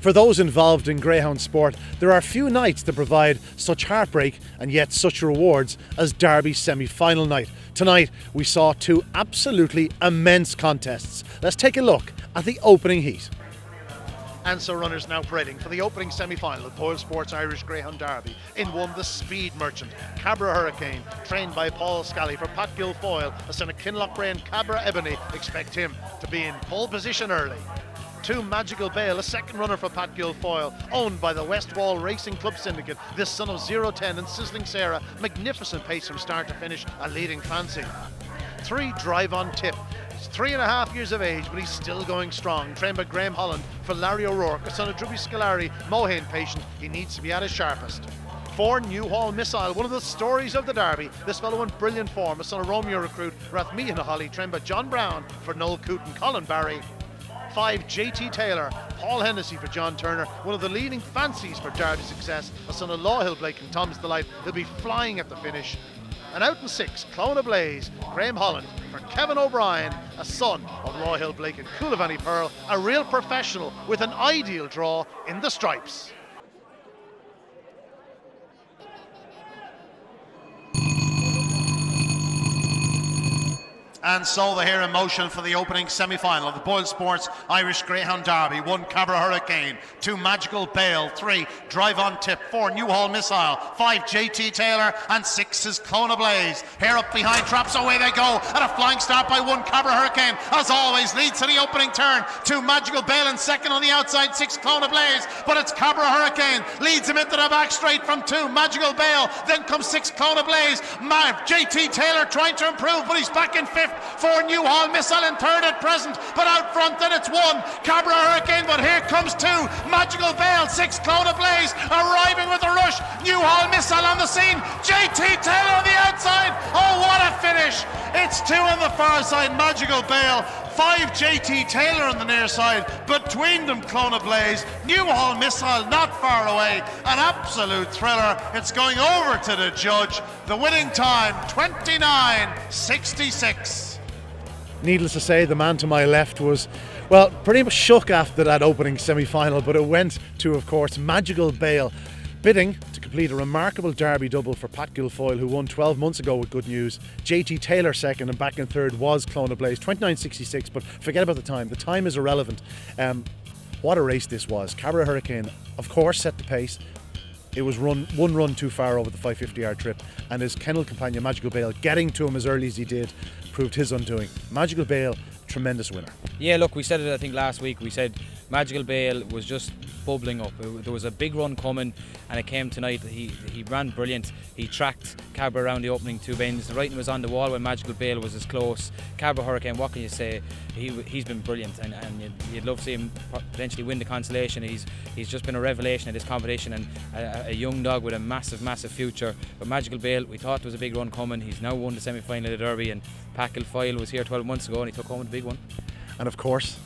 For those involved in greyhound sport, there are few nights that provide such heartbreak and yet such rewards as Derby semi-final night. Tonight we saw two absolutely immense contests. Let's take a look at the opening heat. And so runners now parading for the opening semi-final of Boylesports Irish Greyhound Derby. In one, the Speed Merchant, Cabra Hurricane, trained by Paul Scally for Pat Guilfoyle, a son of Kinloch Bray and Cabra Ebony. Expect him to be in pole position early. Two, Magical Bale, a second runner for Pat Guilfoyle, owned by the West Wall Racing Club Syndicate, this son of 010 and Sizzling Sarah. Magnificent pace from start to finish, a leading fancy. Three, Drive on Tip. He's 3.5 years of age, but he's still going strong. Trained by Graham Holland for Larry O'Rourke, a son of Druby Scolari, Mohane patient. He needs to be at his sharpest. Four, Newhall Missile, one of the stories of the Derby. This fellow in brilliant form, a son of Romeo recruit Rathmea Holly, trained by John Brown for Noel Coote and Colin Barry. 5, JT Taylor, Paul Hennessy for John Turner, one of the leading fancies for Derby success, a son of Lawhill Blake and Thomas Delight. He'll be flying at the finish. And out in 6, Clone of Blaze, Graham Holland for Kevin O'Brien, a son of Lawhill Blake and Coolavani Pearl, a real professional with an ideal draw in the stripes. And so they're here in motion for the opening semi-final of the Boylesports Irish Greyhound Derby. 1, Cabra Hurricane. 2, Magical Bale. 3, Drive on Tip. 4, Newhall Missile. 5, JT Taylor. And 6 is Clone of Blaze. Here up behind, traps, away they go. And a flying start by 1, Cabra Hurricane. As always, leads to the opening turn. 2, Magical Bale and second on the outside. 6, Clone of Blaze. But it's Cabra Hurricane. Leads him into the back straight from 2, Magical Bale. Then comes 6, Clone of Blaze. JT Taylor trying to improve, but he's back in 5th. 4, Newhall Missile in 3rd at present, but out front then it's 1, Cabra Hurricane, but here comes 2, Magical Bale, 6, Clone of Blaze, arriving with a rush, Newhall Missile on the scene, JT Taylor on the outside, oh what a finish, it's 2 on the far side, Magical Bale, 5, JT Taylor on the near side, between them Clone of Blaze, Newhall Missile not far away, an absolute thriller. It's going over to the judge, the winning time 29.66. Needless to say, the man to my left was, well, pretty much shook after that opening semi-final, but it went to, of course, Magical Bale, bidding to complete a remarkable Derby double for Pat Guilfoyle, who won 12 months ago with good news. JT Taylor second, and back in 3rd was Clone of Blaze, 29.66, but forget about the time. The time is irrelevant. What a race this was. Cabra Hurricane, of course, set the pace. It was one run too far over the 550-yard trip, and his kennel companion Magical Bale, getting to him as early as he did, proved his undoing. Magical Bale, tremendous winner. Yeah, look, we said it I think last week. We said Magical Bale was just bubbling up. There was a big run coming, and it came tonight. He ran brilliant. He tracked Cabra around the opening 2 bends. The writing was on the wall when Magical Bale was as close. Cabra Hurricane, what can you say? He's been brilliant, and you'd love to see him potentially win the consolation. He's just been a revelation at this competition, and a young dog with a massive future. But Magical Bale, we thought there was a big run coming. He's now won the semi-final of the Derby, and Pat Guilfoyle was here 12 months ago and he took home the big one. And of course,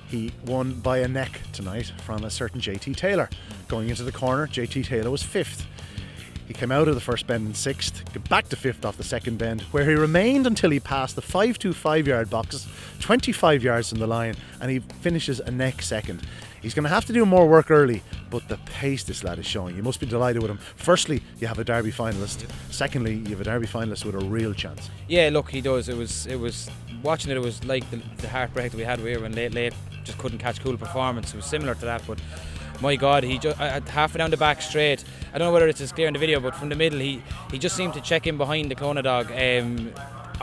he won by a neck tonight from a certain JT Taylor. Going into the corner, JT Taylor was 5th. He came out of the first bend in 6th, got back to 5th off the second bend, where he remained until he passed the 525-yard boxes, 25 yards from the line, and he finishes a neck second. He's going to have to do more work early, but the pace this lad is showing, you must be delighted with him. Firstly, you have a Derby finalist. Secondly, you have a Derby finalist with a real chance. Yeah, look, he does. It was watching it. It was like the heartbreak that we had here when late just couldn't catch cool performance. It was similar to that, but my God, he just halfway down the back straight. I don't know whether it's as clear in the video, but from the middle, he just seemed to check in behind the Clona dog. I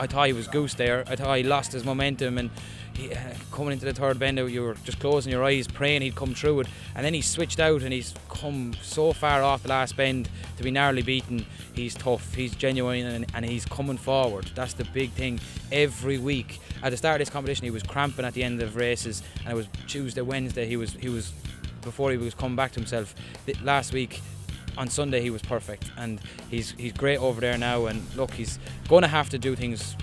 thought he was goose there. I thought he lost his momentum, and coming into the 3rd bend, you were just closing your eyes, praying he'd come through it, and then he switched out and he's come so far off the last bend to be narrowly beaten. He's tough, he's genuine, and he's coming forward. That's the big thing every week. At the start of this competition, he was cramping at the end of races, and it was Tuesday, Wednesday, he was before he was coming back to himself. Last week on Sunday he was perfect, and he's great over there now, and look, he's going to have to do things,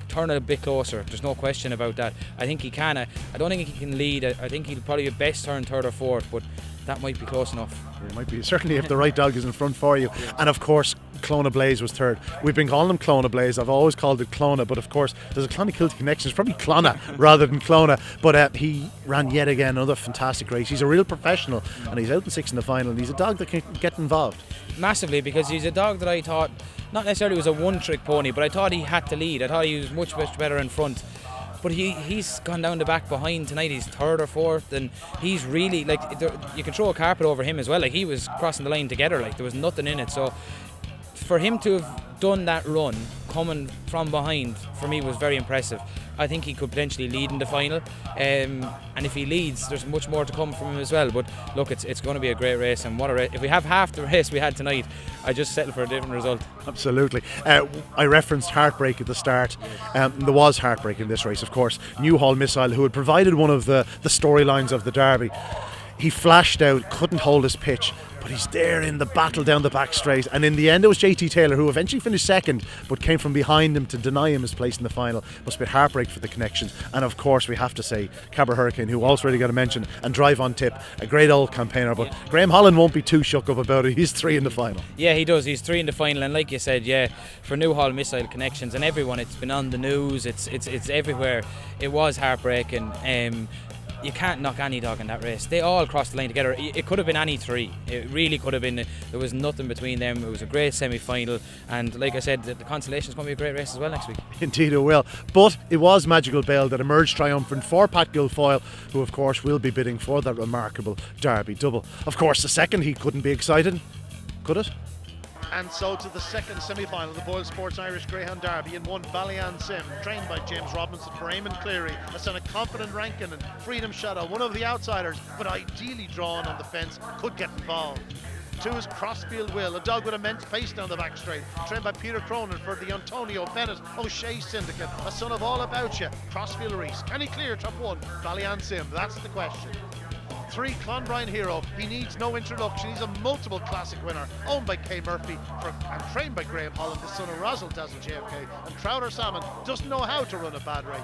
turn it a bit closer. There's no question about that. I think he can. I don't think he can lead. I think he'll probably be best turn 3rd or 4th, but that might be close enough. It might be, certainly if the right dog is in front for you. And of course, Clona Blaze was third. We've been calling him Clona Blaze. I've always called it Clona, but of course, there's a Clonakilty connection. It's probably Clona rather than Clona. But he ran yet again another fantastic race. He's a real professional, and he's out in 6th in the final. And he's a dog that can get involved. Massively, because he's a dog that I thought, not necessarily was a one-trick pony, but I thought he had to lead. I thought he was much better in front. But he's gone down the back behind tonight. He's 3rd or 4th, and he's really, like, you can throw a carpet over him as well. Like, he was crossing the line together, like there was nothing in it. So for him to have done that run coming from behind, for me, was very impressive. I think he could potentially lead in the final, and if he leads, there's much more to come from him as well. But look, it's going to be a great race, and what a race. If we have half the race we had tonight, I just settle for a different result. Absolutely. I referenced heartbreak at the start. There was heartbreak in this race, of course. Newhall Missile, who had provided one of the storylines of the Derby, he flashed out, couldn't hold his pitch, but he's there in the battle down the back straight. And in the end, it was JT Taylor, who eventually finished 2nd, but came from behind him to deny him his place in the final. Must be heartbreak for the connections. And of course, we have to say Cabra Hurricane, who also already got a mention, and Drive on Tip, a great old campaigner. But Graham Holland won't be too shook up about it. He's 3 in the final. Yeah, he does. He's 3 in the final, and like you said, yeah, for Newhall Missile Connections and everyone, it's been on the news. It's everywhere. It was heartbreaking. You can't knock any dog in that race. They all crossed the line together. It could have been any 3. It really could have been. There was nothing between them. It was a great semi-final, and like I said, the consolation is going to be a great race as well next week. Indeed it will. But it was Magical Bale that emerged triumphant for Pat Guilfoyle, who of course will be bidding for that remarkable Derby double. Of course, the second he couldn't be excited, could it? And so to the second semi-final of the Boylesports Irish Greyhound Derby in one Ballyan Sim, trained by James Robinson for Eamon Cleary, a son of Confident Rankin and Freedom Shadow, one of the outsiders, but ideally drawn on the fence, could get involved. 2 is Crossfield Will, a dog with immense pace down the back straight, trained by Peter Cronin for the Antonio Bennett O'Shea Syndicate, a son of All About You, Crossfield Reese. Can he clear top 1? Ballyan Sim, that's the question. 3, Clonbrine Hero. He needs no introduction. He's a multiple classic winner, owned by Kay Murphy and trained by Graham Holland, the son of Razzle Dazzle JFK. And Crowder Salmon doesn't know how to run a bad race.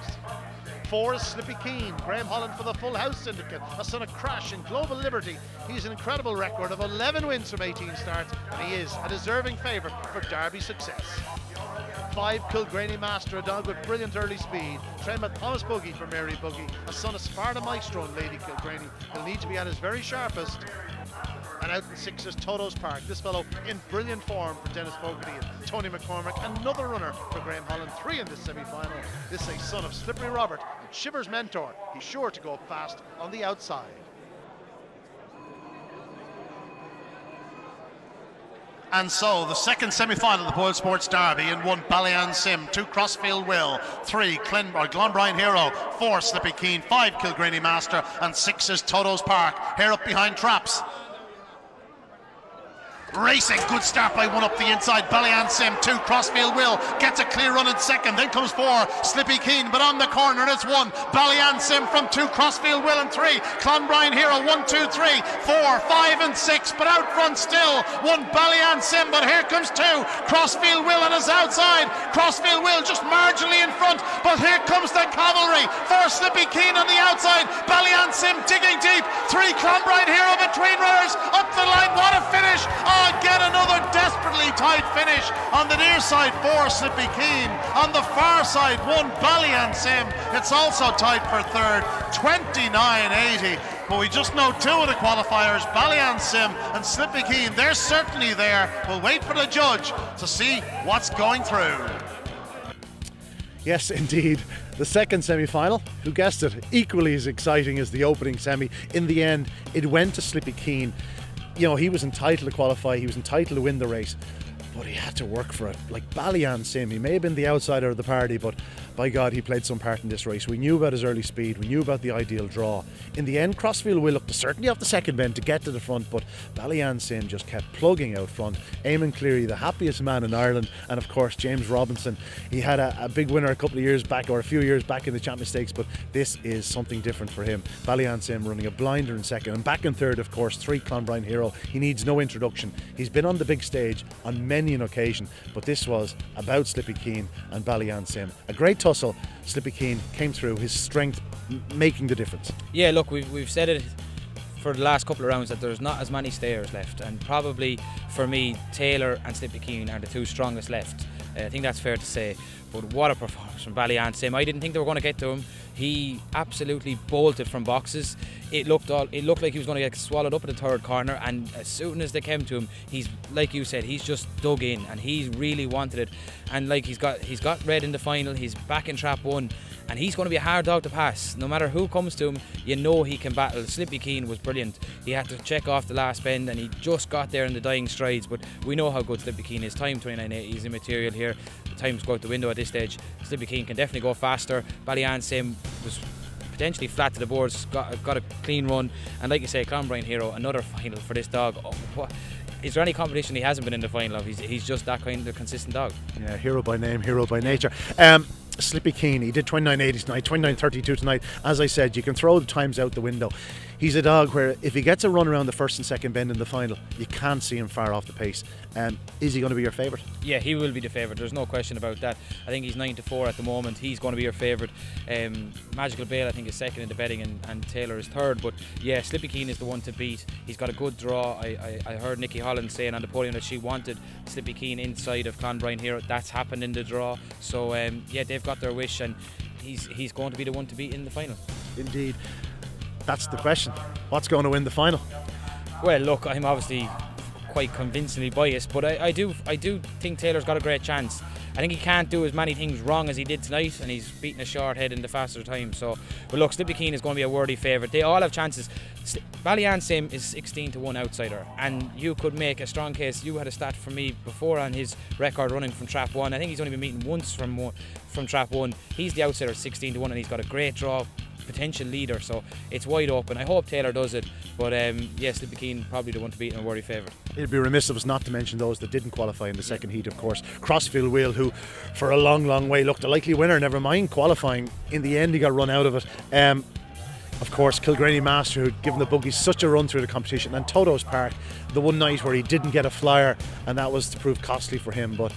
4 is Slippy Keen, Graham Holland for the Full House Syndicate, a son of Crash and Global Liberty. He's an incredible record of 11 wins from 18 starts, and he is a deserving favourite for Derby success. 5, Kilgraney Master, a dog with brilliant early speed, trained by Thomas Buggy for Mary Buggy, a son of Sparta Maestro and Lady Kilgraney. He'll need to be at his very sharpest. And out in 6 is Toto's Park. This fellow in brilliant form for Dennis Fogarty and Tony McCormick. Another runner for Graham Holland, 3 in this semi-final. This is a son of Slippery Robert and Shiver's mentor. He's sure to go fast on the outside. And so the second semi-final of the Boylesports Derby in one Ballyan Sim, 2 Crossfield Will, 3 Clonbrine Hero, 4 Slippy Keen, 5 Kilgraney Master, and 6 is Toto's Park. Here up behind Traps. Racing, good start by 1 up the inside, Ballyan Sim, 2 Crossfield Will, gets a clear run in second, then comes 4 Slippy Keen, but on the corner it's 1 Ballyan Sim from 2 Crossfield Will and 3 Clonbrine Hero, 1, 2, 3, 4, 5 and 6, but out front still 1 Ballyan Sim, but here comes 2 Crossfield Will on his outside. Crossfield Will just marginally in front, but here comes the cavalry. 4 Slippy Keen on the outside, Ballyan Sim digging deep, 3 Clonbrine Hero between runners, up the line, what a finish! Get another desperately tight finish on the near side, 4 Slippy Keen. On the far side, 1 Ballyan Sim. It's also tight for 3rd, 29.80. But we just know 2 of the qualifiers, Ballyan Sim and Slippy Keen. They're certainly there. We'll wait for the judge to see what's going through. Yes, indeed. The second semi-final, who guessed it, equally as exciting as the opening semi. In the end, it went to Slippy Keen. You know, he was entitled to qualify, he was entitled to win the race, but he had to work for it. Like Ballyan Sim, he may have been the outsider of the party, but by God, he played some part in this race. We knew about his early speed, we knew about the ideal draw. In the end, Crossfield Will looked to certainly off the second bend to get to the front, but Ballyan Sim just kept plugging out front. Eamon Cleary, the happiest man in Ireland, and of course James Robinson. He had a big winner a couple of years back, or a few years back in the Champion Stakes, but this is something different for him. Ballyan Sim running a blinder in second, and back in third, of course, 3 Clonbrine Hero. He needs no introduction. He's been on the big stage on many an occasion, but this was about Slippy Keen and Ballyan Sim. A great tussle. Slippy Keen came through, his strength making the difference. Yeah, look, we've said it for the last couple of rounds that there's not as many stayers left, and probably for me Taylor and Slippy Cian are the two strongest left. I think that's fair to say. But what a performance from Sim. I didn't think they were going to get to him. He absolutely bolted from boxes. It looked like he was going to get swallowed up at the third corner, and as soon as they came to him, he's, like you said, he's just dug in and he's really wanted it. And like he's got red in the final, he's back in trap 1, and he's going to be a hard dog to pass. No matter who comes to him, you know he can battle. Slippy Cian was brilliant. He had to check off the last bend and he just got there in the dying strides, but we know how good Slippy Cian is. Time 29.8, he's immaterial here. The time's go out the window at this stage. Slippy Cian can definitely go faster. Sim was potentially flat to the boards, got a clean run, and like you say, Clonbrine Hero, another final for this dog. Is there any competition he hasn't been in the final of? He's just that kind of consistent dog. Yeah, hero by name, hero by nature. Slippy Cian, he did 29.80 tonight, 29.32 tonight. As I said, you can throw the times out the window. He's a dog where if he gets a run around the first and second bend in the final, you can't see him far off the pace. Is he going to be your favourite? Yeah, he will be the favourite. There's no question about that. I think he's 9-4 at the moment. He's going to be your favourite. Magical Bale, I think, is second in the betting, and Taylor is third. But yeah, Slippy Cian is the one to beat. He's got a good draw. I heard Nikki Holland saying on the podium that she wanted Slippy Cian inside of Clonbrine Hero. That's happened in the draw. So yeah, they've got their wish, and he's going to be the one to beat in the final. Indeed. That's the question. What's going to win the final? Well, look, I'm obviously quite convincingly biased, but I do think Taylor's got a great chance. I think he can't do as many things wrong as he did tonight, and he's beating a short head in the faster time. So, but look, Slippy Cian is going to be a worthy favourite. They all have chances. Sim is 16-1 outsider, and you could make a strong case. You had a stat for me before on his record running from trap 1. I think he's only been meeting once from trap 1. He's the outsider, 16-1, and he's got a great draw, potential leader, so it's wide open. I hope Taylor does it, but yes, Slippy Cian probably the one to beat and a worthy favourite. It'd be remiss of us not to mention those that didn't qualify in the second heat, of course. Crossfield Wheel, who for a long way looked a likely winner, never mind qualifying. In the end he got run out of it. Of course, Kilgraney Master, who'd given the buggies such a run through the competition, and Toto's Park, the one night where he didn't get a flyer, and that was to prove costly for him. But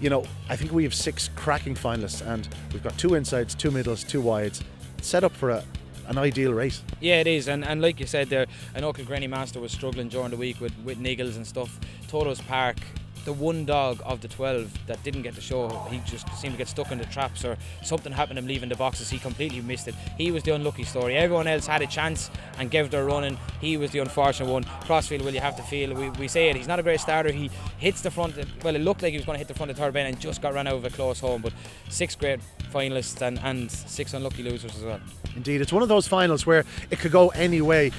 you know, I think we have 6 cracking finalists, and we've got 2 insides, 2 middles, 2 wides, set up for an ideal race. Yeah, it is, and like you said there, I know Kilgraney Master was struggling during the week with niggles and stuff. Toto's Park, the one dog of the 12 that didn't get the show, he just seemed to get stuck in the traps, or something happened to him leaving the boxes. He completely missed it. He was the unlucky story. Everyone else had a chance and gave their running. He was the unfortunate one. Crossfield, well, you have to feel, we say it, he's not a great starter. He hits the front, well, it looked like he was going to hit the front of the third bend and just got run out of a close home. But 6 great finalists and 6 unlucky losers as well. Indeed, it's one of those finals where it could go any way.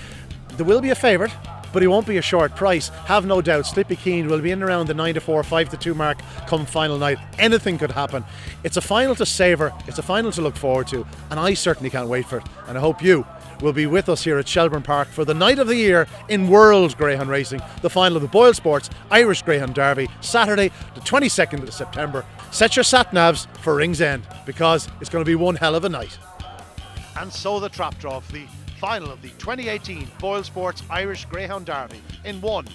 There will be a favourite, but he won't be a short price. Have no doubt, Slippy Cian will be in around the 9-4, 5-2 mark come final night. Anything could happen. It's a final to savour, it's a final to look forward to, and I certainly can't wait for it. And I hope you will be with us here at Shelbourne Park for the night of the year in World Greyhound Racing, the final of the Boylesports Irish Greyhound Derby, Saturday the 22nd of September. Set your sat-navs for Ringsend, because it's going to be one hell of a night. And so the trap draw for the final of the 2018 Boylesports Irish Greyhound Derby. In 1,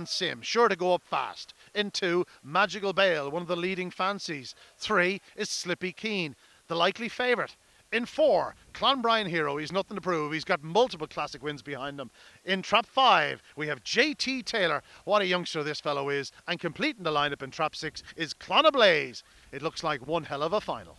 Sim, sure to go up fast. In 2, Magical Bale, one of the leading fancies. 3 is Slippy Cian, the likely favourite. In 4, Clonbrine Hero, he's nothing to prove. He's got multiple classic wins behind him. In trap 5, we have JT Taylor. What a youngster this fellow is. And completing the lineup in trap 6 is Clonablaze. It looks like one hell of a final.